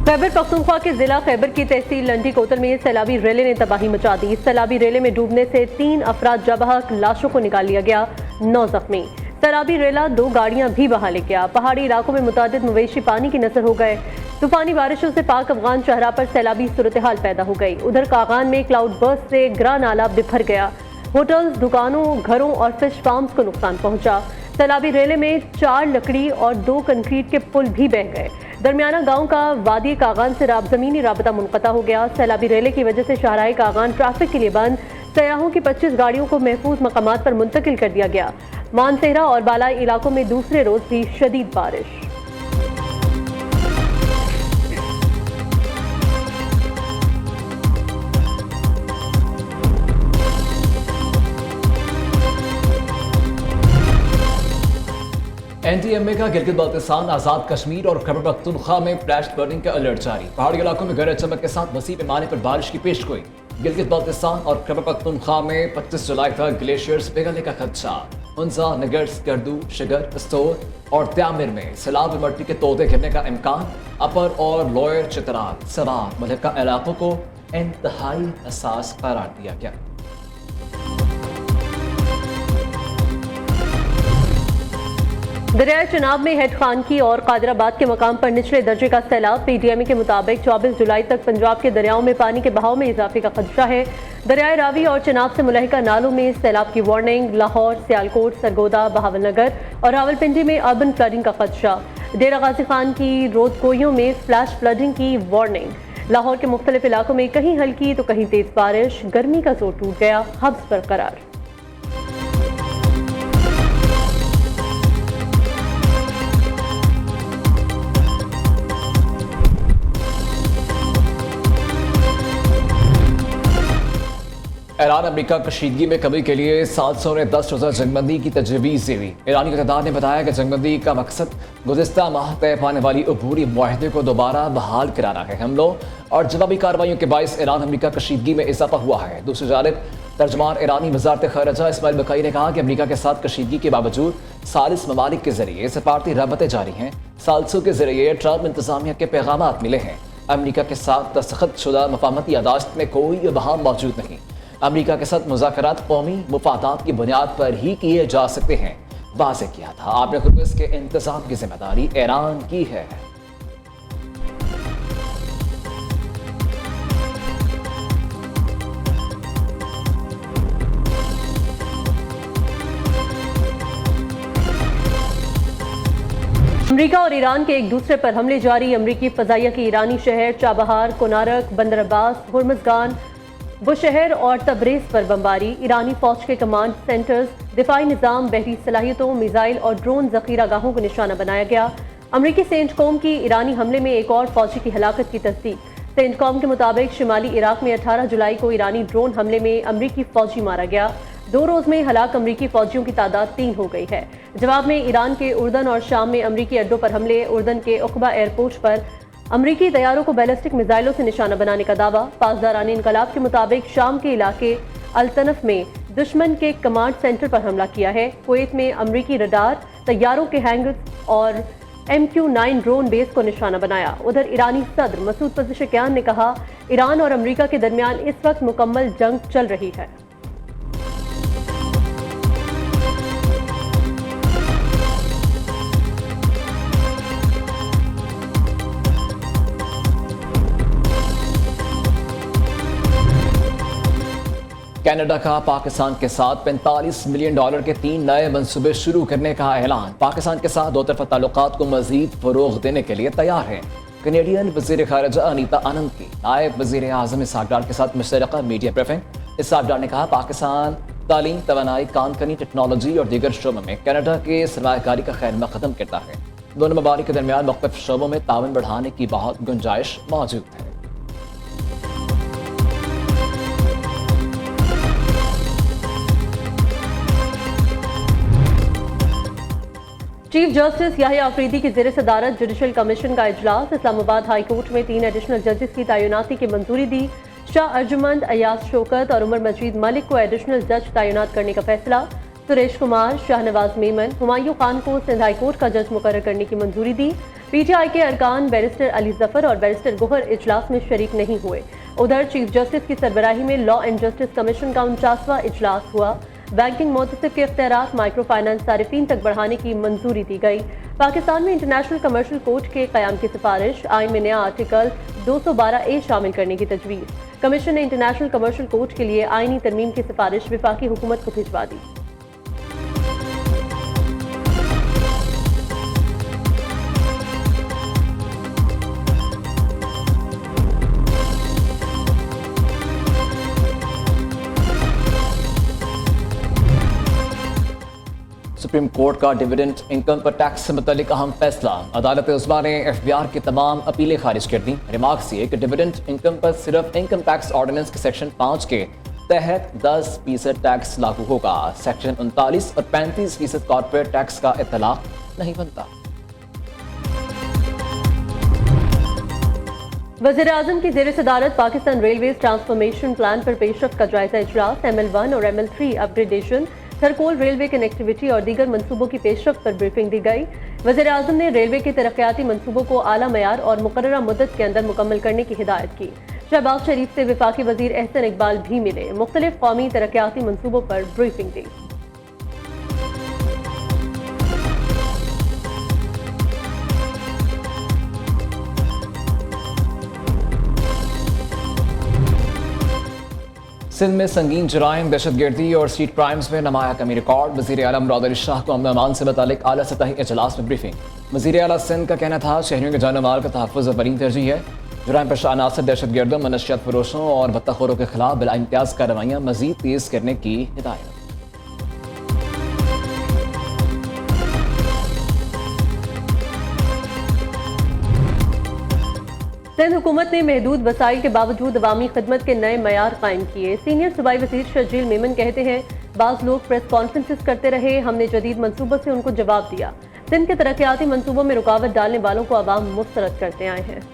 खैबर पख्तूनख्वा के जिला खैबर की तहसील लंडी कोतल में सैलाबी रेले ने तबाही मचा दी। सैलाबी रेले में डूबने से 3 अफराद जबहक, लाशों को निकाल लिया गया, 9 जख्मी। सैलाबी रेला 2 गाड़ियां भी बहा ले गया। पहाड़ी इलाकों में मुतादिद मवेशी पानी की नजर हो गए। तूफानी बारिशों से पाक अफगान शहरा पर सैलाबी सूरत हाल पैदा हो गई। उधर कागान में क्लाउड बर्स्ट से ग्रा नाला बिखर गया। होटल्स, दुकानों, घरों और फिश फार्म्स को नुकसान पहुंचा। सैलाबी रेले में 4 लकड़ी और 2 कंक्रीट के पुल भी बह गए। दरमियाना गांव का वादी कागान से जमीनी राबता मुनक़ता हो गया। सैलाबी रेले की वजह से शाहराह कागान ट्रैफिक के लिए बंद। सयाहों की 25 गाड़ियों को महफूज मकामात पर मुंतकिल कर दिया गया। मानसेहरा और बालाई इलाकों में दूसरे रोज भी शदीद बारिश। NTMA का गिलगित बाल्तिस्तान, आजाद कश्मीर और खैबर पख्तूनख्वा में फ्लैश बर्निंग का अलर्ट जारी। पहाड़ी इलाकों में गरज चमक के साथ वसी पैमाने पर बारिश की पेशगोई। गिलगित बाल्तिस्तान और खैबर पख्तूनख्वा में 25 जुलाई तक ग्लेशियर्स पिघलने का खदशा। हुंजा, नगर्स, गर्दू, शिगर, स्टोर और त्यामिर में सैलाब मट्टी के तोदे गिरने का इम्कान। अपर और लोअर चित्राल, सवार, मलक्का इलाकों को इंतहाई हसास करार दिया गया। दरिया चनाब में हेड खान की और कादराबाद के मकाम पर निचले दर्जे का सैलाब। PTMA के मुताबिक 24 जुलाई तक पंजाब के दरियाओं में पानी के बहाव में इजाफे का खदशा है। दरियाए रावी और चनाब से मुलहिका नालों में सैलाब की वार्निंग। लाहौर, सियालकोट, सरगोदा, बहावलनगर और रावलपिंडी में अर्बन फ्लडिंग का खदशा। डेरा गाजी खान की रोदकोइयों में फ्लैश फ्लडिंग की वार्निंग। लाहौर के मुख्तलिफ इलाकों में कहीं हल्की तो कहीं तेज बारिश। गर्मी का जोर टूट गया, हब्स बरकरार। ईरान अमेरिका कशीदगी में कमी के लिए 700 ने 10 रोज़ा जंगबंदी की तजवीज़ दी हुई। ईरानी इक़्तिदार ने बताया कि जंगबंदी का मकसद गुज़िस्ता माह तय पाने वाली अबूरी मुआहदे को दोबारा बहाल कराना है। हमलों और जवाबी कार्रवाइयों के बायस ईरान अमेरिका कशीदगी में इजाफा हुआ है। दूसरी जानिब तर्जमान ईरानी वज़ारत ख़ारिजा इस्माइल बक़ई ने कहा कि अमेरिका के साथ कशीदगी के बावजूद सालिस ममालिक के जरिए सफारती रबतें जारी हैं। सालसों के जरिए ट्रंप इंतज़ामिया के पैगामात मिले हैं। अमेरिका के साथ दस्तखत शुदा मफाहमती यादाश्त में कोई इबहाम मौजूद नहीं। अमेरिका के साथ मुज़ाकरात कौमी मुफादात की बुनियाद पर ही किए जा सकते हैं। वाज़े किया था आपने खुर्मुज़ के इंतज़ाम की जिम्मेदारी ईरान की है। अमेरिका और ईरान के एक दूसरे पर हमले जारी। अमेरिकी फ़ज़ाइया की ईरानी शहर चाबहार, कोनारक, बंदर अब्बास, हुर्मुज़गान, बुशहर और तबरेज़ पर बमबारी। ईरानी फौज के कमांड सेंटर्स, दिफाई निज़ाम, बहरी सलाहियतों, मिसाइल और ड्रोन ज़ख़ीरा गाहों को निशाना बनाया गया। अमेरिकी सेंटकॉम की ईरानी हमले में एक और फौजी की हलाकत की तस्दीक। सेंटकॉम के मुताबिक शिमाली इराक में 18 जुलाई को ईरानी ड्रोन हमले में अमेरिकी फौजी मारा गया। 2 रोज़ में हलाक अमेरिकी फौजियों की तादाद 3 हो गई है। जवाब में ईरान के उर्दन और शाम में अमेरिकी अड्डों पर हमले। उर्दन के उक़बा एयरपोर्ट पर अमरीकी तैयारों को बैलिस्टिक मिसाइलों से निशाना बनाने का दावा। पासदारान इनकलाब के मुताबिक शाम के इलाके अल-तनफ में दुश्मन के कमांड सेंटर पर हमला किया है। कुवैत में अमरीकी रडार, तैयारों के हैंगर्स और MQ-9 ड्रोन बेस को निशाना बनाया। उधर ईरानी सदर मसूद पज़ेश्कियान ने कहा, ईरान और अमरीका के दरमियान इस वक्त मुकम्मल जंग चल रही है। कनाडा का पाकिस्तान के साथ $45 मिलियन के 3 नए मंसूबे शुरू करने का ऐलान। पाकिस्तान के साथ 2 तरफ़ा ताल्लुकात को मजीद फ़रोग़ देने के लिए तैयार है। कनेडियन वज़ीर ख़ारिजा अनीता आनंद की नायब वज़ीर आज़म इसहाक़ डार के साथ मुश्तरका मीडिया ब्रीफिंग। इसहाक़ डार ने कहा, पाकिस्तान तालीम, तवानाई, कानकनी, टेक्नोलॉजी और दीगर शोबों में कनाडा के सरमायाकारी का खैर मक़दम करता है। दोनों ममालिक के दरमियान मुख्तलिफ शोबों में ताउन बढ़ाने की बहुत गुंजाइश मौजूद है। चीफ जस्टिस याहिया अफरीदी की ज़ेर सदारत जुडिशल कमीशन का इजलास। इस्लामाबाद हाई कोर्ट में 3 एडिशनल जजेस की तैनाती की मंजूरी दी। शाह अर्जुमंद, अयाज शौकत और उमर मजीद मलिक को एडिशनल जज तैनात करने का फैसला। सुरेश कुमार, शाहनवाज मेमन, हुमायूं खान को सिंध हाई कोर्ट का जज मुकर्रर करने की मंजूरी दी। पीटीआई के अरकान बैरिस्टर अली जफर और बैरिस्टर गोहर इजलास में शरीक नहीं हुए। उधर चीफ जस्टिस की सरबराही में लॉ एंड जस्टिस कमीशन का 49वां इजलास हुआ। बैंकिंग मोतसिब के इख्तियारात माइक्रो फाइनेंस सारिफीन तक बढ़ाने की मंजूरी दी गई। पाकिस्तान में इंटरनेशनल कमर्शियल कोर्ट के कयाम की सिफारिश, आइन में नया आर्टिकल 212A शामिल करने की तजवीज़। कमीशन ने इंटरनेशनल कमर्शियल कोर्ट के लिए आइनी तरमीम की सिफारिश वफाकी हुकूमत को भिजवा दी। सुप्रीम कोर्ट का डिविडेंड इनकम पर टैक्स से मुतल्लिक अहम फैसला। अदालत उस्मा ने एफबीआर की तमाम अपीलें खारिज कर दी। रिमार्क्स ये कि डिविडेंड इनकम पर सिर्फ इनकम टैक्स ऑर्डिनेंस के सेक्शन 5 के तहत 10% टैक्स लागू होगा। सेक्शन 39 और 35% कॉर्पोरेट टैक्स का इतलाक नहीं बनता। वज़ीर-ए-आज़म की ज़ेर सदारत पाकिस्तान रेलवेज ट्रांसफॉर्मेशन प्लान पर पेशरफ्त का जायजा इजलास। ML1 और ML3 upgradation, Thar coal railway connectivity और दीगर मंसूबों की पेशरफ्त पर ब्रीफिंग दी गई। वज़ीर-ए-आज़म ने रेलवे के तरक्याती मंसूबों को आला मयार और मुकर्ररा मुद्दत के अंदर मुकम्मल करने की हिदायत की। शहबाज शरीफ से वफाकी वज़ीर एहसन इकबाल भी मिले। मुख्तलिफ कौमी तरक्याती मंसूबों पर ब्रीफिंग दी। सिंध में संगीन जराइम, दहशतगर्दी और स्ट्रीट क्राइम्स में नुमाया कमी रिकॉर्ड। वज़ीर आला मुराद अली शाह को अमन से मुतालिक आला सतही इजलास में ब्रीफिंग। वज़ीर आला सिंध का कहना था शहरियों के जान माल का तहफ़्फ़ुज़ अवलीन तरजीह है। जराइम पेशा अनासर, दहशतगर्दों, मनशियात फरोशों और बत्ताखोरों के खिलाफ बिला इम्तियाज़ कार्रवाइयाँ मज़ीद तेज़ करने की हिदायत। सिंध हुकूमत ने महदूद वसाइल के बावजूद अवामी खिदमत के नए मयार कायम किए। सीनियर सूबाई वज़ीर शर्जील मेमन कहते हैं, बाज़ लोग प्रेस कॉन्फ्रेंसेस करते रहे, हमने जदीद मनसूबों से उनको जवाब दिया। सिंध के तरक्याती मनसूबों में रुकावट डालने वालों को अवाम मुस्तरद करते आए हैं।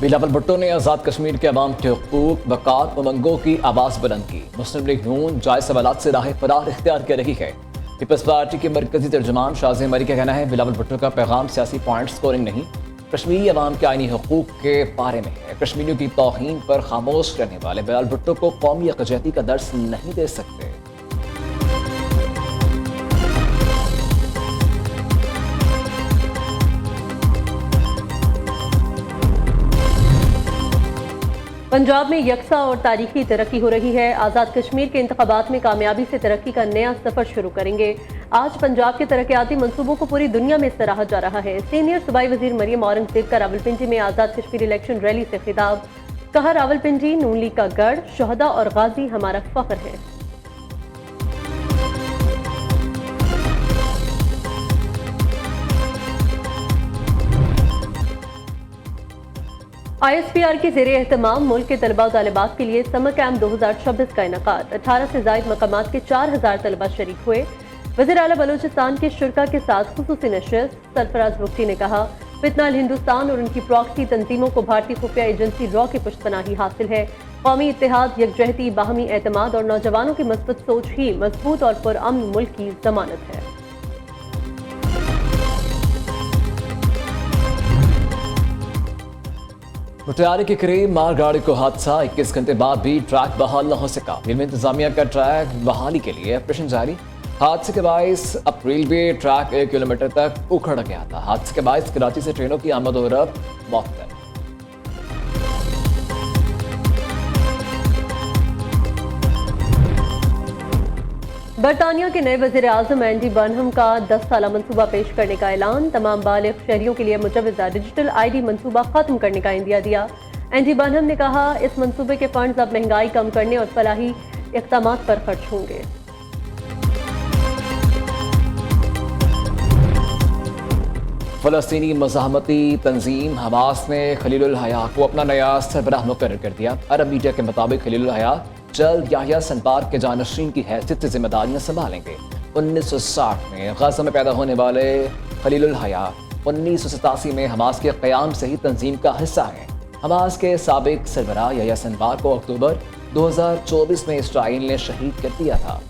बिलावल भुट्टो ने आज़ाद कश्मीर के अवाम के हुकूक, वक़ात, उमंगों की आवाज़ बुलंद की। मुस्लिम लीग नून जायज़ सवालात से राह फरार इख्तियार कर रही है। पीपल्स पार्टी के मरकजी तर्जुमान शाज़ मरी का कहना है, बिलावल भुट्टो का पैगाम सियासी पॉइंट स्कोरिंग नहीं, कश्मीरी अवाम के आइनी हुकूक के बारे में है। कश्मीरियों की तौहीन पर खामोश रहने वाले बिलावल भुट्टो को कौमी यकजहती का दर्स नहीं दे सकते। पंजाब में यकसा और तारीखी तरक्की हो रही है। आज़ाद कश्मीर के इंतखाबात में कामयाबी से तरक्की का नया सफर शुरू करेंगे। आज पंजाब के तरक्याती मंसूबों को पूरी दुनिया में सराहा जा रहा है। सीनियर सूबाई वज़ीर मरियम औरंगज़ेब का रावलपिंडी में आज़ाद कश्मीर इलेक्शन रैली से खिताब। कहा, रावलपिंडी नून लीग का गढ़, शहदा और गाजी हमारा फख्र है। ISPR की ज़ेरे एहतमाम मुल्क के तलबा और तालिबात के लिए समर कैंप 2026 का इनकाद। 18 से ज़ायद मकामात के 4000 तलबा शरीक हुए। वज़ीर आला बलूचिस्तान के शुरा के साथ खुसूसी नशिस्त। सरफराज बुगटी ने कहा, फितनाल हिंदुस्तान और उनकी प्रॉक्सी तंजीमों को भारतीय खुफिया एजेंसी रॉ की पुश्तपनाही हासिल है। कौमी इत्तेहाद, यकजहती, बाहमी एतमाद और नौजवानों की मस्बत सोच ही मजबूत और पुरअमन मुल्क की जमानत है। मुटियारे के करीब माल गाड़ी को हादसा, 21 घंटे बाद भी ट्रैक बहाल न हो सका। रेलवे इंतजामिया का ट्रैक बहाली के लिए ऑपरेशन जारी। हादसे के बायस अब रेलवे ट्रैक 1 किलोमीटर तक उखड़ गया था। हादसे के बायस कराची से ट्रेनों की आमद और रफ्त मौतल। बरतानिया के नए वज़ीर-ए-आज़म एंडी बर्नहम का 10 साला मनसूबा पेश करने का ऐलान। तमाम बालिग शहरियों के लिए मुजवज़ा डिजिटल ID मनसूबा खत्म करने का इंदिया दिया। एंडी बर्नहम ने कहा, इस मनसूबे के फंड्स अब महंगाई कम करने और फलाही इक़दामात पर खर्च होंगे। फ़लस्तीनी मज़ाहमती तंजीम हमास ने खलीलुल हया को अपना नया सरबराह मुकर्रर कर दिया। अरब मीडिया के मुताबिक खलीलुल हया जल्द याहिया सिनवार के जानशीन की हैसियत से जिम्मेदारियां संभालेंगे। 1960 में गाज़ा में पैदा होने वाले खलीलुल हया 1987 में हमास के क़याम से ही तंजीम का हिस्सा हैं। हमास के साबिक सरबराह यहया सिनवार को अक्टूबर 2024 में इसराइल ने शहीद कर दिया था।